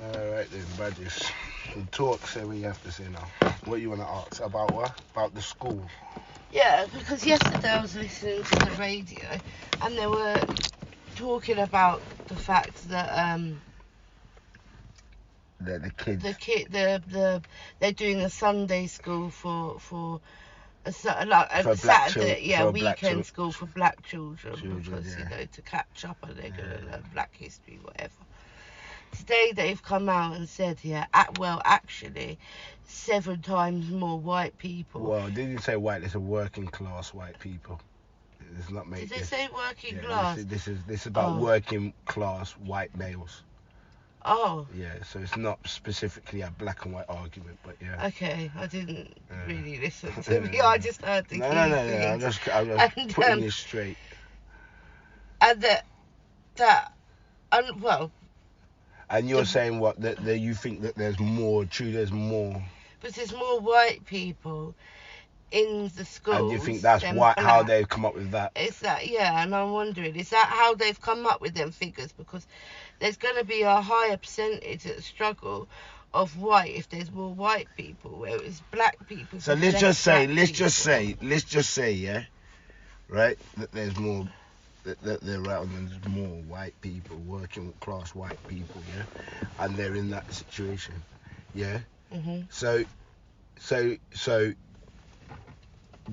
Alright then, Prejudice. Talk, say what you have to say now. What you want to ask? About what? About the school? Yeah, because yesterday I was listening to the radio and they were talking about the fact that The kids. they're doing a Sunday school for a For black Saturday, for weekend school for black children because yeah. to catch up and they're gonna learn Black history, whatever. Today they've come out and said, actually, 7 times more white people. Well, didn't you say white? It's a working class white people. It's not made. Did they say working yeah, class? This is about working class white males. Oh. Yeah, so it's not specifically a black and white argument, but yeah. Okay, I didn't really listen to me. I just heard the key things. I'm just putting you straight. And and you're saying what? That you think that there's more? There's more. But there's more white people in the schools. And you think that's how they've come up with that? Is that, and I'm wondering, is that how they've come up with them figures? Because there's going to be a higher percentage of struggle of white if there's more white people, whereas black people. So let's just say, yeah, right, that there's more. That they're out and there's more white people, working class white people, yeah, and they're in that situation, yeah. Mhm. So,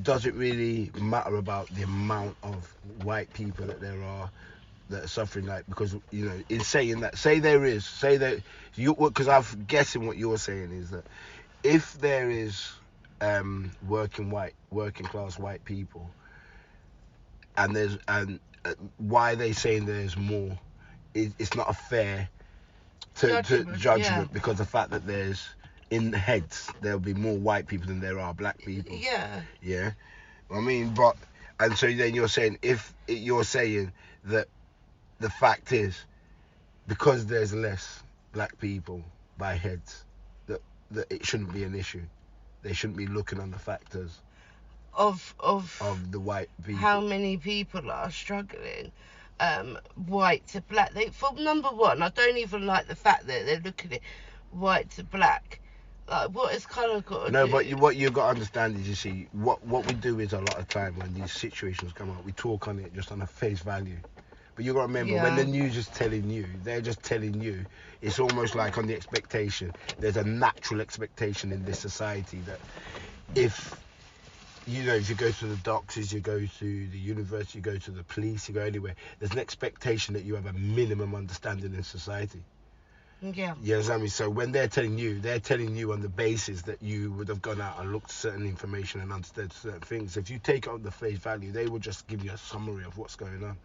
does it really matter about the amount of white people that there are that are suffering? Like, because in saying that, because I'm guessing what you're saying is that if there is working class white people, and why are they saying there's more? It's not a fair judgment because the fact that there's in heads there'll be more white people than there are black people. Yeah. I mean, and so then you're saying that the fact is because there's less black people by heads that it shouldn't be an issue. They shouldn't be looking on the factors of the white people. How many people are struggling, white to black. For number one, I don't even like the fact that they're looking at white to black. Like, what is colour got to do? No, but what you've got to understand is, you see, what we do is a lot of time when these situations come up, we talk on it just on a face value. But you got to remember, when the news is telling you, they're just telling you, it's almost like on the expectation. There's a natural expectation in this society that if you go to the doctors, you go to the university, you go to the police, you go anywhere, there's an expectation that you have a minimum understanding in society. Yeah. You understand me? So when they're telling you on the basis that you would have gone out and looked at certain information and understood certain things. If you take it on the face value, they will just give you a summary of what's going on.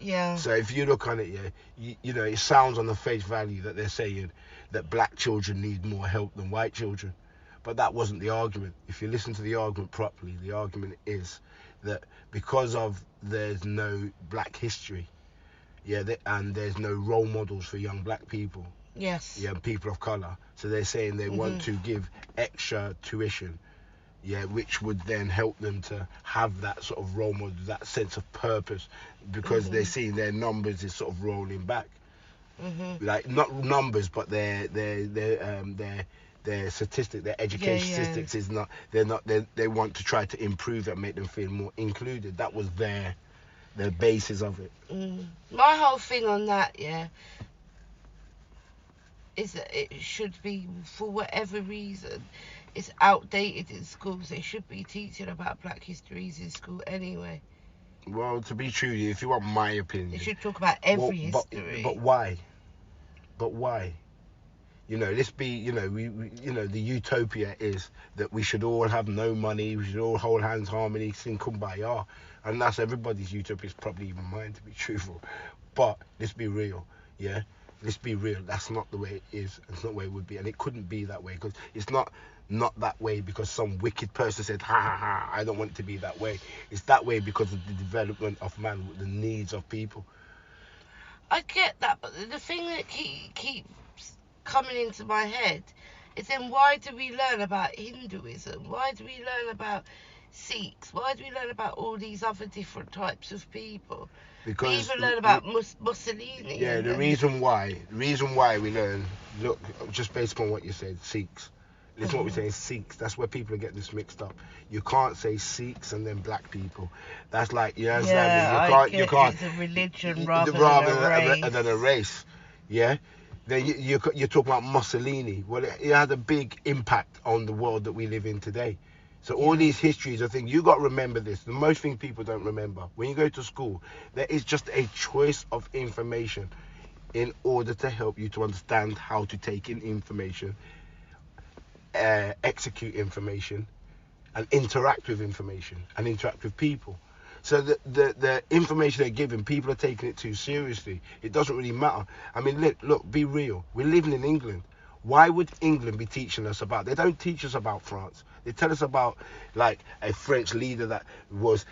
Yeah. So if you look on it, it sounds on the face value that they're saying that black children need more help than white children. But that wasn't the argument. If you listen to the argument properly, the argument is that because of there's no black history, and there's no role models for young black people. Yes. Yeah, people of colour. So they're saying they want to give extra tuition, which would then help them to have that sort of role model, that sense of purpose, because they're seeing their numbers is sort of rolling back. Like, not numbers, but their statistics, their education statistics is not. They want to try to improve it and make them feel more included. That was their basis of it. My whole thing on that, is that it should be, for whatever reason, it's outdated in schools. They should be teaching about black histories in school anyway. Well, to be true, if you want my opinion, they should talk about every history. But why? Let's be, the utopia is that we should all have no money, we should all hold hands, harmony, sing kumbaya. And that's everybody's utopia, is probably even mine, to be truthful. But let's be real, let's be real. That's not the way it is. It's not the way it would be, and it couldn't be that way, because it's not that way because some wicked person said, ha ha ha, I don't want it to be that way. It's that way because of the development of man, the needs of people. I get that, but the thing that keeps coming into my head is, then why do we learn about Hinduism? Why do we learn about Sikhs? Why do we learn about all these other different types of people? Because we even learn about Mussolini. Yeah, the reason why we learn look, just based upon what you said, Sikhs. Listen to what we're saying, Sikhs. That's where people are getting this mixed up. You can't say Sikhs and then black people. That's like, you understand me? You can't. It's a religion rather than a race. Yeah. Then you're talking about Mussolini. Well, it had a big impact on the world that we live in today. So all these histories are things, you got to remember this. The most thing people don't remember. When you go to school, there is just a choice of information in order to help you to understand how to take in information, execute information, and interact with information, and interact with people. So the information they're giving, people are taking it too seriously. It doesn't really matter. I mean, look, be real. We're living in England. Why would England be teaching us about? They don't teach us about France. They tell us about like a French leader that was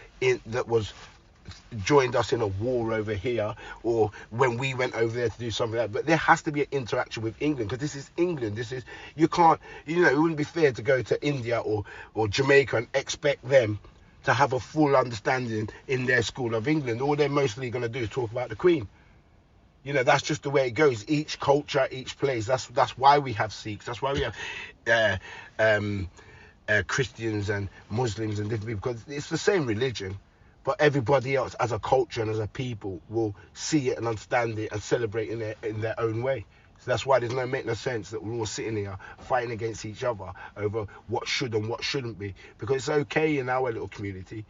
joined us in a war over here, or when we went over there to do something like that. But there has to be an interaction with England, because this is England. You can't, it wouldn't be fair to go to India or Jamaica and expect them to have a full understanding in their school of England. All they're mostly going to do is talk about the Queen. That's just the way it goes. Each culture, each place. That's why we have Sikhs. That's why we have Christians and Muslims and different people, because it's the same religion, but everybody else as a culture and as a people will see it and understand it and celebrate in their own way. So that's why there's make no sense that we're all sitting here fighting against each other over what should and what shouldn't be, because it's okay in our little community,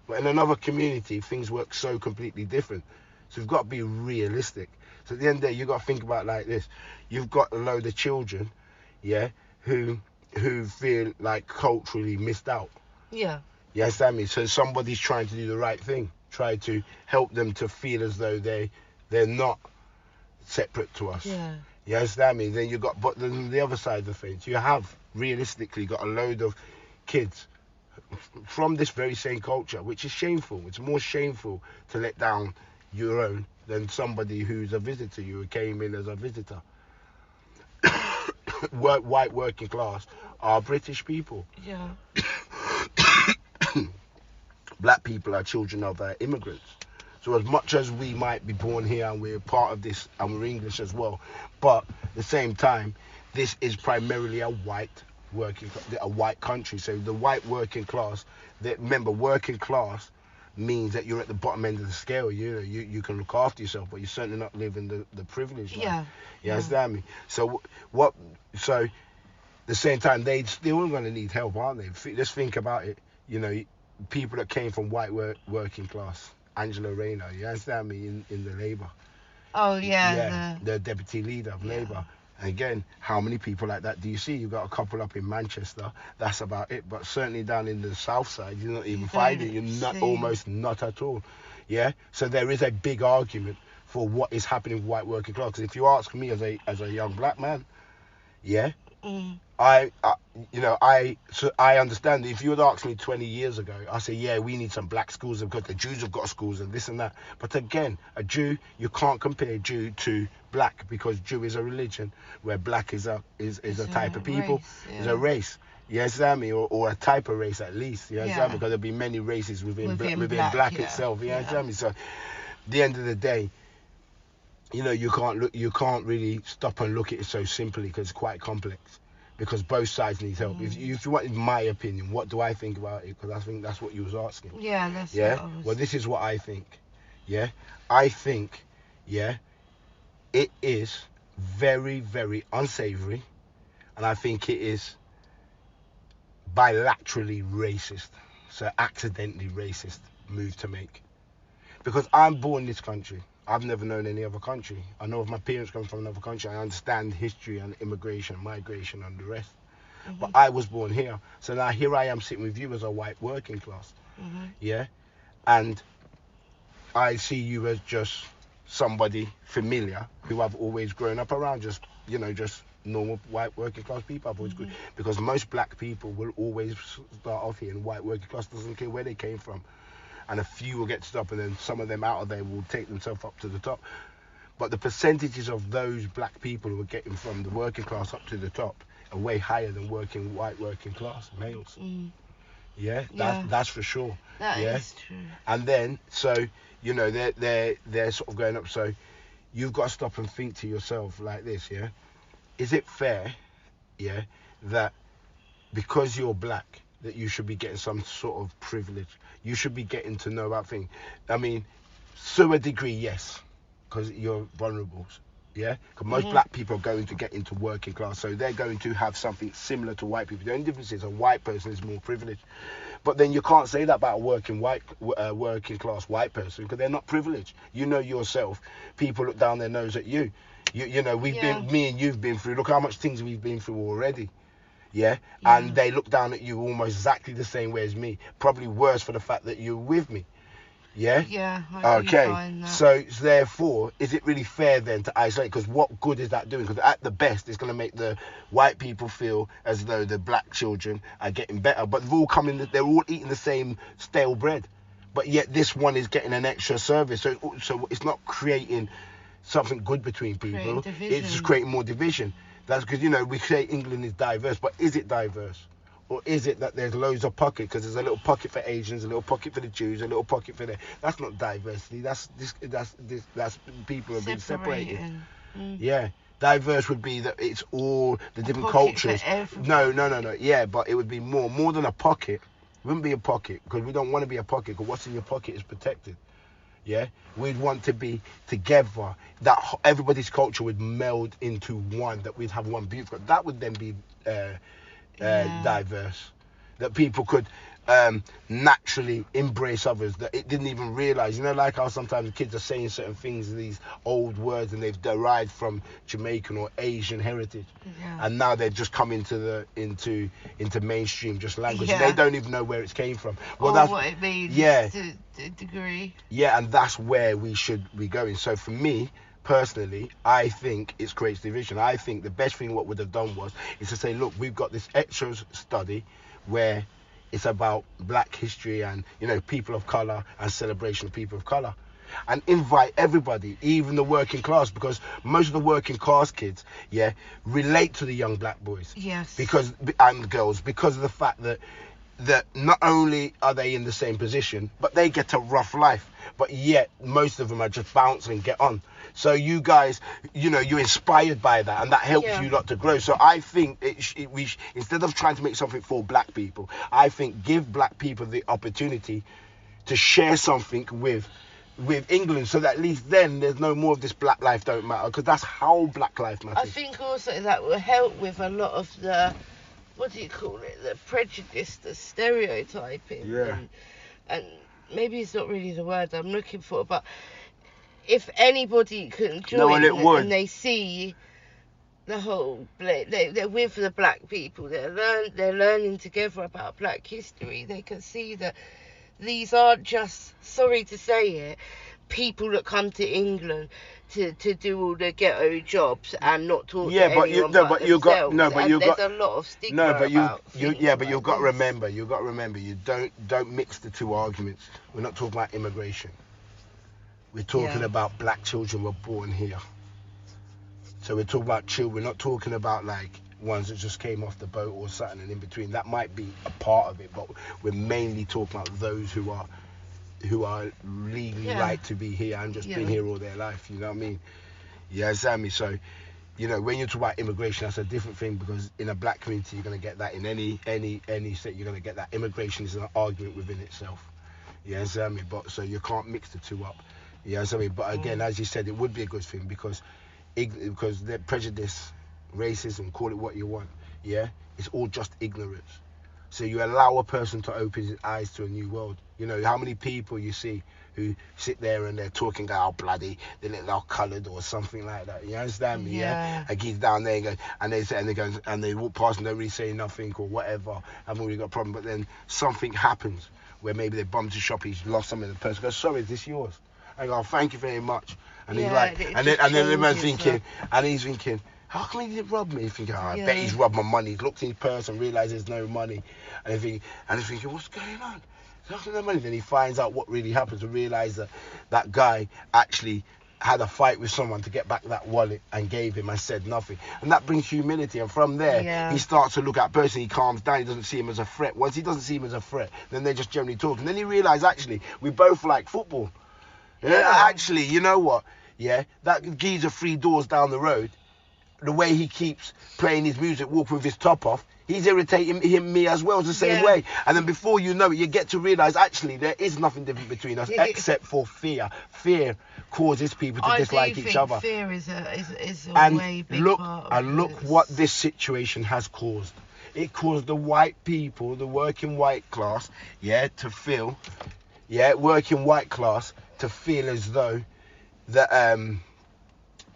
but in another community things work so completely different. So we've got to be realistic. So at the end of the day, you've got to think about it like this. You've got a load of children, who feel like culturally missed out. Yeah. You understand me? So somebody's trying to do the right thing, try to help them to feel as though they're not separate to us. Yeah. You understand me? Then but then the other side of the fence, you have realistically got a load of kids from this very same culture, which is shameful. It's more shameful to let down your own than somebody who's a visitor, who came in as a visitor. White working class are British people. Yeah. Black people are children of immigrants. So as much as we might be born here and we're part of this and we're English as well, but at the same time, this is primarily a white country. So the white working class, remember, working class means that you're at the bottom end of the scale. You can look after yourself, but you're certainly not living the privilege life. Yeah. You understand me? So so at the same time, they still going to need help, aren't they? Just think about it. People that came from white working class, Angela Rayner, you understand me, in the Labour. Oh yeah. The deputy leader of Labour. And again, how many people like that do you see? You've got a couple up in Manchester. That's about it. But certainly down in the south side, you're not even finding it. You're almost not at all. Yeah. So there is a big argument for what is happening with white working class. Because if you ask me as a young black man, I understand. If you had asked me 20 years ago, I say, we need some black schools because the Jews have got schools and this and that. But again, a Jew, you can't compare Jew to black, because Jew is a religion, where black is a type of people, is a race. You understand me? Or a type of race at least. You understand me? Because there'll be many races within black itself. You understand me? So at the end of the day, you can't really stop and look at it so simply, because it's quite complex, because both sides need help. If you want my opinion, what do I think about it? Because I think that's what you was asking. Yeah, that's what I was... Well, this is what I think. I think it is very, very unsavory, and I think it is bilaterally racist, so accidentally racist move to make. Because I'm born in this country. I've never known any other country. I know if my parents come from another country, I understand history and immigration, migration and the rest. But I was born here. So now here I am sitting with you as a white working class. And I see you as just somebody familiar who I've always grown up around, just normal white working class people. I've always because most black people will always start off here, and white working class doesn't care where they came from. And a few will get stopped, and then some of them out of there will take themselves up to the top. But the percentages of those black people who are getting from the working class up to the top are way higher than white working class males. That's for sure. That is true. And then, so, they're sort of going up. So you've got to stop and think to yourself like this, is it fair, yeah, that because you're black, that you should be getting some sort of privilege? You should be getting to know about things. I mean, to a degree, yes, because you're vulnerable. Yeah, because most black people are going to get into working class, so they're going to have something similar to white people. The only difference is a white person is more privileged. But then you can't say that about a working class white person, because they're not privileged. You know yourself. People look down their nose at you. You know, me and you've been through. Look how much things we've been through already. Yeah? And they look down at you almost exactly the same way as me. Probably worse for the fact that you're with me. Yeah? Yeah, I do find that. So therefore, is it really fair then to isolate? Because what good is that doing? Because at the best, it's going to make the white people feel as though the black children are getting better. But they're all eating the same stale bread. But yet this one is getting an extra service. So it's not creating something good between people. It's just creating more division. That's because, you know, we say England is diverse, but is it diverse? Or is it that there's loads of pockets? Because there's a little pocket for Asians, a little pocket for the Jews, a little pocket for that's not diversity. That's people are being separated. Yeah, diverse would be that it's all the different cultures. No. Yeah, but it would be more than a pocket. It wouldn't be a pocket, because we don't want to be a pocket. Because what's in your pocket is protected. Yeah, we'd want to be together. That everybody's culture would meld into one. That we'd have one beautiful. That would then be diverse, that people could naturally embrace others, that it didn't even realize, you know, like how sometimes kids are saying certain things, these old words, and they've derived from Jamaican or Asian heritage, and now they're just come into mainstream just language, and they don't even know where it came from. Well, that's what it means to a degree. Yeah, and that's where we should be going. So for me personally, I think it creates division. I think the best thing what would have done is to say, look, we've got this extra study where it's about black history and, you know, people of color and celebration of people of color, and invite everybody, even the working class, because most of the working class kids, relate to the young black boys, and girls, because of the fact that not only are they in the same position, but they get a rough life, but yet most of them are just bounce and get on. So you guys, you know, you're inspired by that, and that helps you lot to grow. So I think we instead of trying to make something for black people, I think give black people the opportunity to share something with England, so that at least then there's no more of this black life don't matter, because that's how black life matters. I think also that will help with a lot of the, what do you call it, the prejudice, the stereotyping, and maybe it's not really the word I'm looking for, but if anybody can join and they see the whole, they're with the black people, they're learning together about black history, they can see that these aren't just, sorry to say it, people that come to England to do all the ghetto jobs and not talk to anyone but themselves. There's a lot of stigma about things. But you've got to remember, you don't mix the two arguments. We're not talking about immigration. We're talking about black children were born here. So we're talking about children. We're not talking about like ones that just came off the boat or something and in between. That might be a part of it, but we're mainly talking about those who are legally right to be here and just been here all their life. You know what I mean? Yeah, Sammy. So, you know, when you talk about immigration, that's a different thing, because in a black community, you're going to get that in any state. You're going to get that. Immigration is an argument within itself. Yeah, Sammy. But so you can't mix the two up. Yeah, Sammy. But again, as you said, it would be a good thing, because the prejudice, racism, call it what you want. Yeah, it's all just ignorance. So you allow a person to open his eyes to a new world. You know, how many people you see who sit there and they're talking about bloody, they're coloured or something like that. You understand me? Yeah. And he's down there and goes, and they walk past and don't really say nothing or whatever. Haven't really got a problem. But then something happens where maybe they bumped his shop, he's lost something. The person goes, sorry, is this yours? I go, thank you very much. And he's like, and then the man's thinking, and he's thinking, how come he didn't rob me? He's thinking, I bet he's robbed my money. He's looked in his purse and realised there's no money. And he's thinking, what's going on? There's no money. Then he finds out what really happened, to realise that guy actually had a fight with someone to get back that wallet and gave him and said nothing. And that brings humility. And from there, he starts to look at the person. He calms down. He doesn't see him as a threat. Once he doesn't see him as a threat, then they just generally talk. And then he realised, actually, we both like football. Yeah. Actually, you know what? Yeah, that geezer 3 doors down the road, the way he keeps playing his music, walking with his top off, he's irritating me as well, the same way. And then before you know it, you get to realise, actually, there is nothing different between us except for fear. Fear causes people to dislike each other. Fear is a And way big look, part of and look this. what this situation has caused. It caused the white people, the working white class, to feel, working white class to feel as though that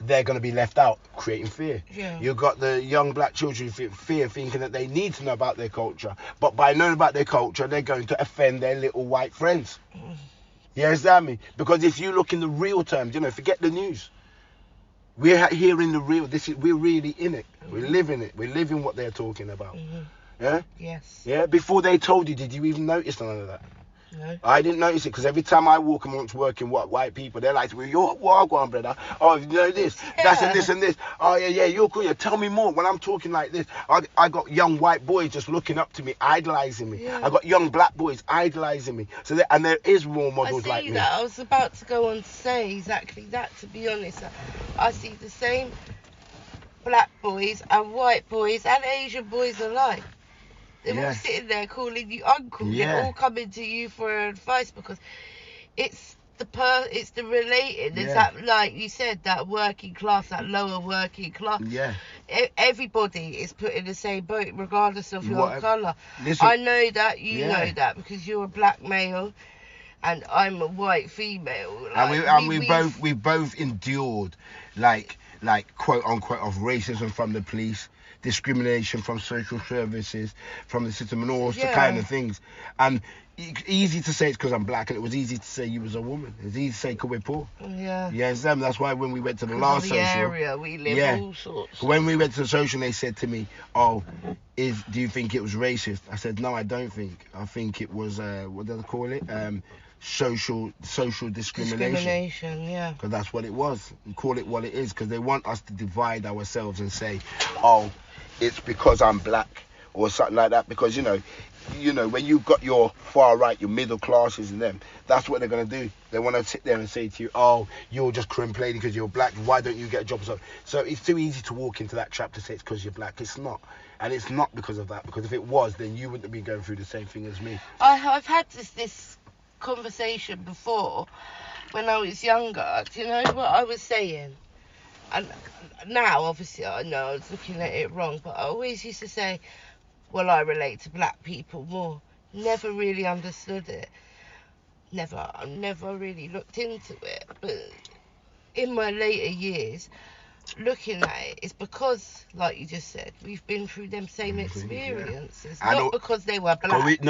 they're going to be left out, creating fear. Yeah. You've got the young black children fear, thinking that they need to know about their culture, but by knowing about their culture, they're going to offend their little white friends. You understand me? Because if you look in the real terms, forget the news. We're here in the real. We're really in it. We're living it. We're living what they're talking about. Yeah. Yes. Yeah. Before they told you, did you even notice none of that? No. I didn't notice it, because every time I walk amongst working white people, they're like, well, you're Wagwan, brother. Oh, you know this, that's and this and this. Oh, yeah, you're cool. Yeah, tell me more. When I'm talking like this, I got young white boys just looking up to me, idolizing me. Yeah. I got young black boys idolizing me. So and there is role models like me. I see that. I was about to go on to say exactly that, to be honest. I see the same black boys and white boys and Asian boys alike. They're all sitting there calling you uncle. They're all coming to you for advice, because it's the relating. It's that, like you said, that working class, that lower working class. Yeah. Everybody is put in the same boat, regardless of your colour. Listen, I know that, you know that, because you're a black male and I'm a white female. Like, and we both endured like quote unquote of racism from the police, discrimination from social services, from the system, and all kind of things. And easy to say it's because I'm black, and it was easy to say you was a woman. It's easy to say because we're poor. Yeah. Yes, that's why when we went to the last social area we live, all sorts. When we went to the social, they said to me, "Oh, do you think it was racist?" I said, "No, I don't think. I think it was what do they call it? Social discrimination." Yeah. Because that's what it was. You call it what it is, because they want us to divide ourselves and say, "Oh, it's because I'm black," or something like that. Because when you've got your far right, your middle classes and them, that's what they're going to do. They want to sit there and say to you, "Oh, you're just complaining because you're black. Why don't you get a job?" So it's too easy to walk into that trap to say it's because you're black. It's not. And it's not because of that. Because if it was, then you wouldn't be going through the same thing as me. I've had this conversation before when I was younger. Do you know what I was saying? And now, obviously, I know I was looking at it wrong, but I always used to say, well, I relate to black people more. Never really understood it. I never really looked into it. But in my later years, looking at it, it's because, like you just said, we've been through them same experiences. Not because they were black.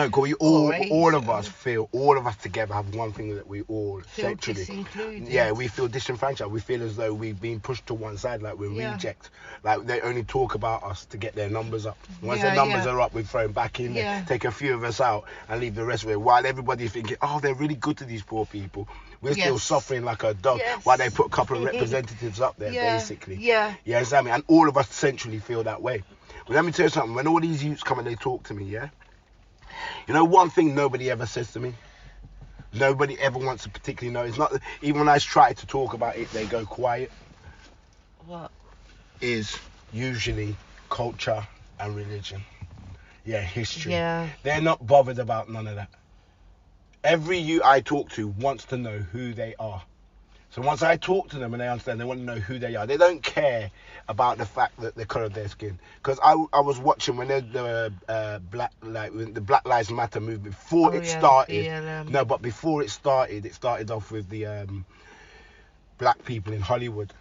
All of us together have one thing that we all feel disincluded. Yeah, we feel disenfranchised. We feel as though we've been pushed to one side, like we're reject. Like they only talk about us to get their numbers up. Once their numbers are up, we're thrown back in there, take a few of us out and leave the rest of it. While everybody's thinking, oh, they're really good to these poor people. We're still suffering like a dog while they put a couple of representatives up there, basically. Yeah. You understand me? And all of us centrally feel that way. But let me tell you something. When all these youths come and they talk to me, one thing nobody ever says to me. Nobody ever wants to particularly know. It's not even when I try to talk about it, they go quiet. What? Is usually culture and religion. Yeah, history. Yeah. They're not bothered about none of that. Every youth I talk to wants to know who they are. So once I talk to them and they understand, they want to know who they are. They don't care about the fact that the colour of their skin. Because I was watching when the Black Lives Matter movement before it started. No, but before it started off with the black people in Hollywood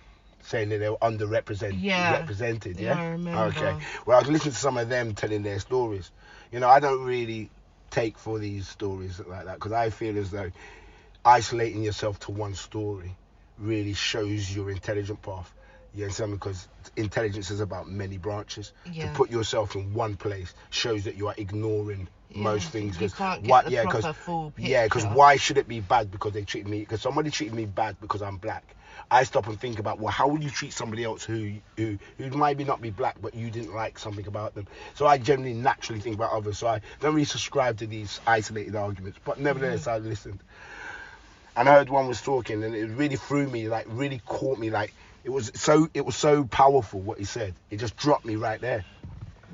saying that they were represented. Yeah, I remember. Okay. Well, I was listening to some of them telling their stories. I don't really take for these stories like that, because I feel as though isolating yourself to one story really shows your intelligent path. You understand? Because intelligence is about many branches. To put yourself in one place shows that you are ignoring most things. You can't get the proper full picture. Because why should it be bad because they treat me? Because somebody treated me bad because I'm black. I stop and think about, well, how would you treat somebody else who might not be black, but you didn't like something about them? So I generally naturally think about others. So I don't really subscribe to these isolated arguments. But nevertheless, I listened. And I heard one was talking, and it really threw me, like really caught me, like It was so powerful what he said. It just dropped me right there.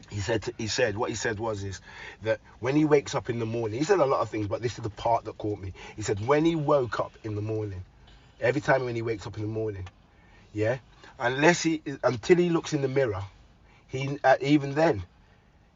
He said what he said was is that when he wakes up in the morning, he said a lot of things, but this is the part that caught me. He said when he woke up in the morning, every time when he wakes up in the morning, yeah, until he looks in the mirror, even then,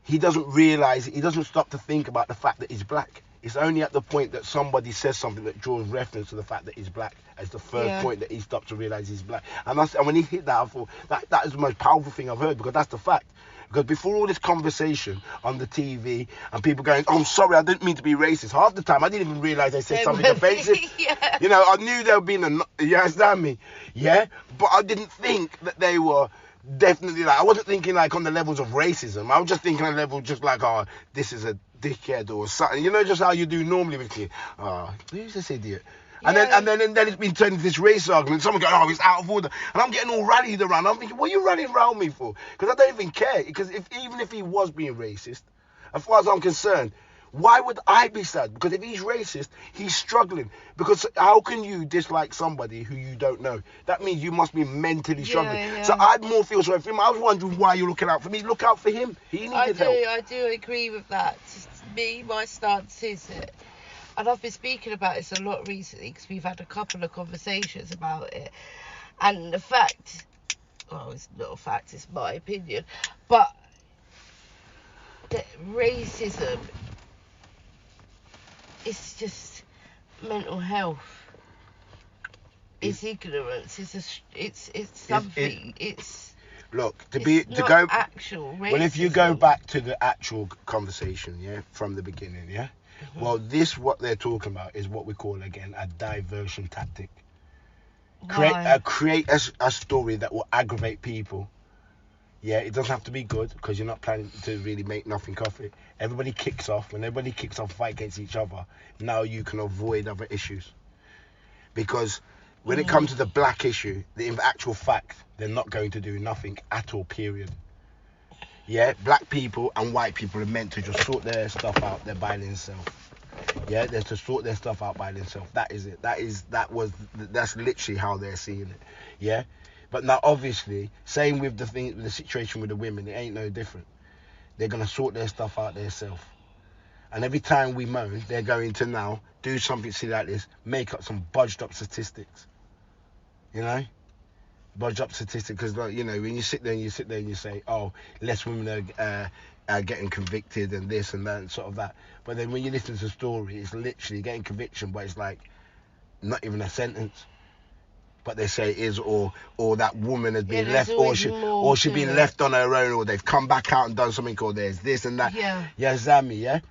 he doesn't realize, he doesn't stop to think about the fact that he's black. It's only at the point that somebody says something that draws reference to the fact that he's black as the first point that he stopped to realize he's black. And when he hit that, I thought that is the most powerful thing I've heard, because that's the fact. Because before all this conversation on the TV and people going, oh, I'm sorry, I didn't mean to be racist. Half the time, I didn't even realize they said something offensive. Yeah. You know, I knew there would be you understand me? Yeah? But I didn't think that they were definitely like, I wasn't thinking like on the levels of racism. I was just thinking on the level just like, oh, this is a dickhead or something. You know, just how you do normally with kids. Oh, who's this idiot? And then it's been turned into this race argument. Someone going, oh, it's out of order. And I'm getting all rallied around. I'm thinking, what are you rallying around me for? Because I don't even care. Because even if he was being racist, as far as I'm concerned, why would I be sad? Because if he's racist, he's struggling. Because how can you dislike somebody who you don't know? That means you must be mentally struggling. Yeah. So I'd more feel sorry for him. I was wondering why you're looking out for me. Look out for him. He needed help. I do agree with that. My stance is it. And I've been speaking about this a lot recently because we've had a couple of conversations about it. And the fact, well, it's not a fact, it's my opinion, but that racism is just mental health. It's ignorance. It's something. Actual racism. Well, if you go back to the actual conversation, yeah, from the beginning, yeah. Well, what they're talking about is what we call, again, a diversion tactic. Create a story that will aggravate people. Yeah, it doesn't have to be good because you're not planning to really make nothing of it. Everybody kicks off. When everybody kicks off, fight against each other, now you can avoid other issues. Because when it comes to the black issue, in actual fact, they're not going to do nothing at all, period. Yeah, black people and white people are meant to just sort their stuff out there by themselves. Yeah, they're to sort their stuff out by themselves. That is it. That's literally how they're seeing it. Yeah, but now obviously, same with the situation with the women, it ain't no different. They're gonna sort their stuff out themselves. And every time we moan, they're going to now do something silly like this, make up some budged up statistics. You know? Budge up statistics, because, like, you know, when you sit there and you say, oh, less women are getting convicted and this and that and sort of that. But then when you listen to the story, it's literally getting conviction, but it's like not even a sentence. But they say it is, or that woman has been left, or she's been left on her own, or they've come back out and done something, or there's this and that. Yeah. Yeah, Zammy, yeah.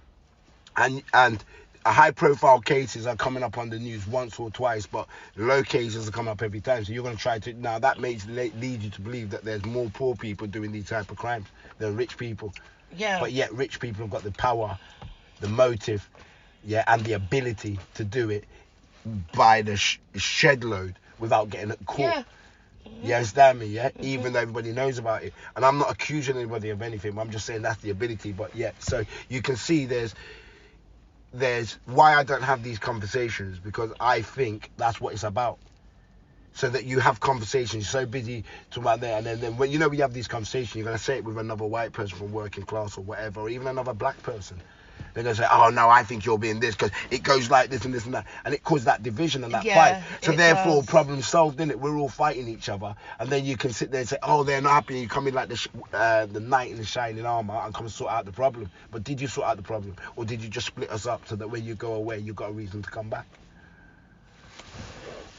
And high profile cases are coming up on the news once or twice, but low cases are coming up every time. So you're going to try to, now that may lead you to believe that there's more poor people doing these type of crimes than rich people. Yeah. But yet rich people have got the power, the motive, yeah, and the ability to do it by the shed load without getting caught. Yeah. You understand me, yeah? Even though everybody knows about it. And I'm not accusing anybody of anything, but I'm just saying that's the ability. But yeah, so you can see there's why I don't have these conversations, because I think that's what it's about. So that you have conversations, you're so busy talking about that, and then when you have these conversations, you're going to say it with another white person from working class or whatever, or even another black person. They're going to say, oh no, I think you're being this because it goes like this and this and that, and it causes that division and that fight. So therefore, problem solved, innit? We're all fighting each other, and then you can sit there and say, oh, they're not happy, and you come in like the knight in the shining armor and come and sort out the problem. But did you sort out the problem, or did you just split us up so that when you go away, you've got a reason to come back?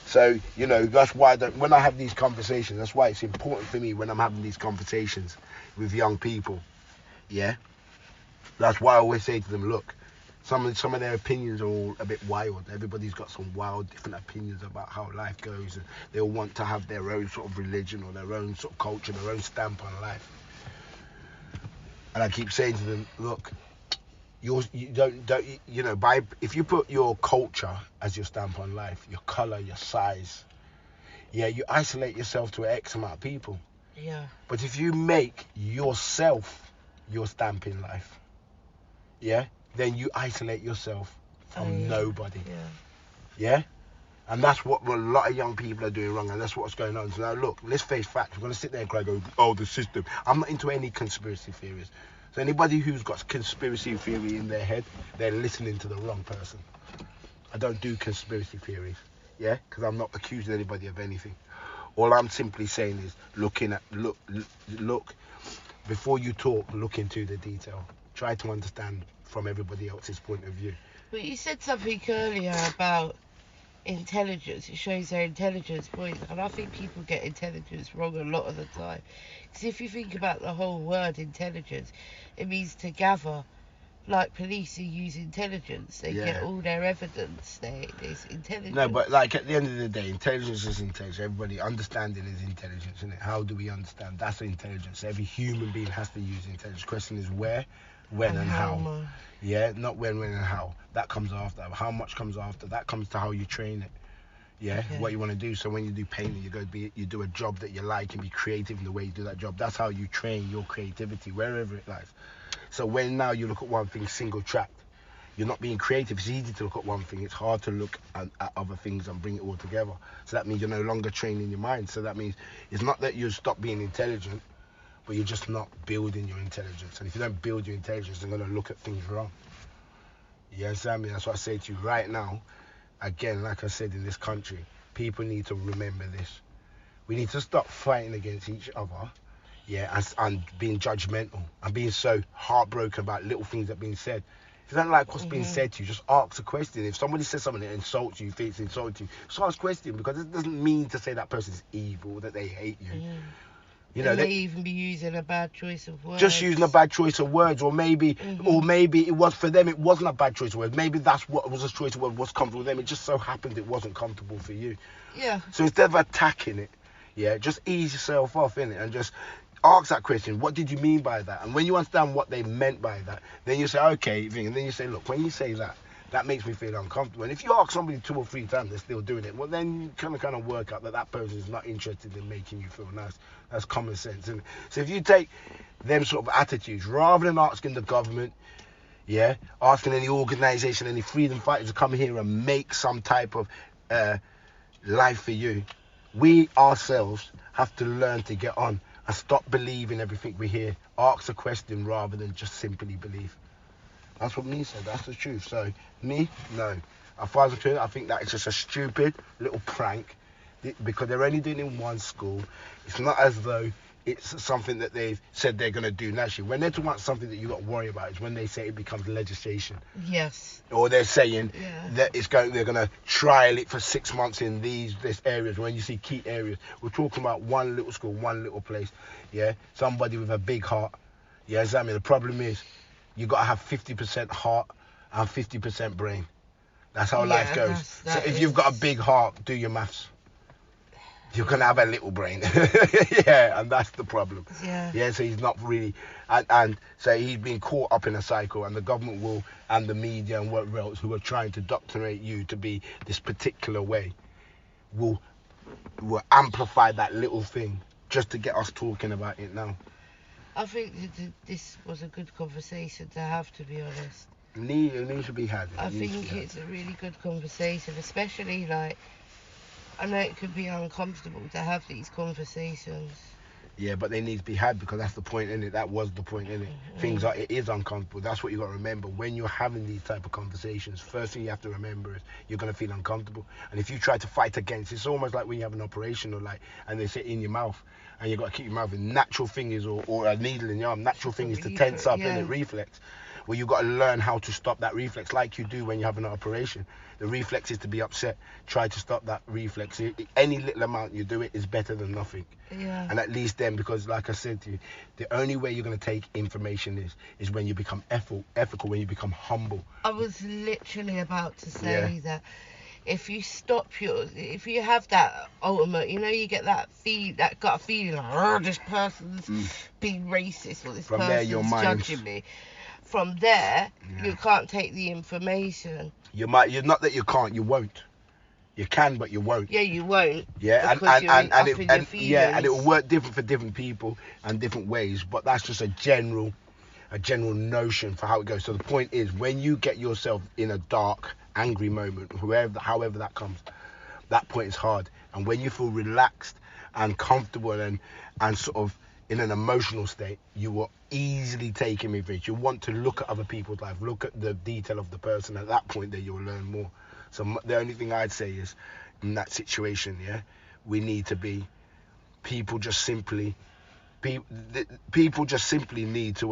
So, that's why when I have these conversations, that's why it's important for me when I'm having these conversations with young people. Yeah? That's why I always say to them, look, some of their opinions are all a bit wild. Everybody's got some wild, different opinions about how life goes, and they all want to have their own sort of religion or their own sort of culture, their own stamp on life. And I keep saying to them, look, if you put your culture as your stamp on life, your color, your size, yeah, you isolate yourself to X amount of people. Yeah. But if you make yourself your stamp in life, yeah, then you isolate yourself from nobody. Yeah. Yeah? And that's what a lot of young people are doing wrong, and that's what's going on. So now, look, let's face facts. We're going to sit there and cry, go, oh, the system. I'm not into any conspiracy theories. So anybody who's got conspiracy theory in their head, they're listening to the wrong person. I don't do conspiracy theories, yeah, because I'm not accusing anybody of anything. All I'm simply saying is look before you talk, look into the detail. Try to understand from everybody else's point of view. But you said something earlier about intelligence. It shows their intelligence point, and I think people get intelligence wrong a lot of the time. Because if you think about the whole word intelligence, it means to gather. Like police who use intelligence, they get all their evidence. There's intelligence. No, but like at the end of the day, intelligence is intelligence. Everybody understanding is intelligence, isn't it? How do we understand? That's intelligence. Every human being has to use intelligence. The question is where, when, and how. Yeah, not when, and how. That comes after. How much comes after? That comes to how you train it. Yeah, okay. What you want to do. So when you do painting, you do a job that you like and be creative in the way you do that job. That's how you train your creativity wherever it lies. So when now you look at one thing single tracked, you're not being creative. It's easy to look at one thing. It's hard to look at other things and bring it all together. So that means you're no longer training your mind. So that means it's not that you stop being intelligent, but you're just not building your intelligence. And if you don't build your intelligence, you're going to look at things wrong. You understand me? That's what I say to you right now. Again, like I said, in this country, people need to remember this. We need to stop fighting against each other. Yeah, and being judgmental and being so heartbroken about little things that are being said. If you don't like what's being said to you, just ask a question. If somebody says something that insults you, thinks insults you, just ask a question, because it doesn't mean to say that person's evil, that they hate you. You know, they may even be using a bad choice of words. Just using a bad choice of words, or maybe it was for them. It wasn't a bad choice of words. Maybe that's what was a choice of words was comfortable with them. It just so happened it wasn't comfortable for you. Yeah. So instead of attacking it, yeah, just ease yourself off in it and just ask that question. What did you mean by that? And when you understand what they meant by that, then you say, okay, and then you say, look, when you say that, that makes me feel uncomfortable. And if you ask somebody 2 or 3 times, they're still doing it, well, then you kind of work out that person is not interested in making you feel nice. That's common sense, isn't it? So if you take them sort of attitudes, rather than asking the government, yeah, asking any organisation, any freedom fighters to come here and make some type of life for you, we ourselves have to learn to get on and stop believing everything we hear. Ask a question rather than just simply believe. That's what me said. That's the truth. So me, no. As far as I'm concerned, I think that is just a stupid little prank, because they're only doing it in one school. It's not as though it's something that they've said they're going to do naturally. When they're talking about something that you got to worry about, is when they say it becomes legislation. Yes. Or they're saying that they're going to trial it for 6 months in these areas. When you see key areas, we're talking about one little school, one little place. Yeah, somebody with a big heart. Yeah, exactly. The problem is you got to have 50% heart and 50% brain. That's how life goes. So if you've got a big heart, do your maths. You're going to have a little brain. Yeah, and that's the problem. Yeah, so he's not really... And so he's been caught up in a cycle, and the government will, and the media and whatever else, who are trying to indoctrinate you to be this particular way, will amplify that little thing just to get us talking about it now. I think this was a good conversation to have, to be honest. It needs to be had. I think it's a really good conversation, especially like... I know it could be uncomfortable to have these conversations. Yeah, but they need to be had, because that's the point, innit? That was the point, innit? It is uncomfortable. That's what you got to remember. When you're having these type of conversations, first thing you have to remember is you're going to feel uncomfortable. And if you try to fight against it, it's almost like when you have an operation, and they say in your mouth, and you've got to keep your mouth in. Natural thing is, or a needle in your arm, natural thing is to tense up, innit? Reflex. Well, you've got to learn how to stop that reflex, like you do when you have an operation. The reflex is to be upset. Try to stop that reflex. Any little amount you do it is better than nothing. Yeah. And at least then, because like I said to you, the only way you're going to take information is when you become ethical, when you become humble. I was literally about to say that if you if you have that ultimate, you get that gut feeling like, oh, this person's being racist, or this From person's there, your judging me. From there, you can't take the information. You might. You're not that you can't. You won't. You can, but you won't. Yeah, you won't. Yeah, and it will work different for different people and different ways. But that's just a general notion for how it goes. So the point is, when you get yourself in a dark, angry moment, however that comes, that point is hard. And when you feel relaxed and comfortable and sort of in an emotional state, you will easily take information. You want to look at other people's life, look at the detail of the person. At that point, then you'll learn more. So the only thing I'd say is, in that situation, yeah, we need to be people just simply need to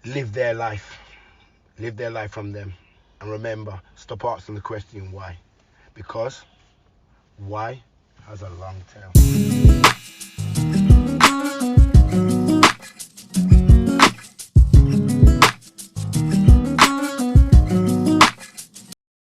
live their life from them. And remember, stop asking the question why, because why has a long tail.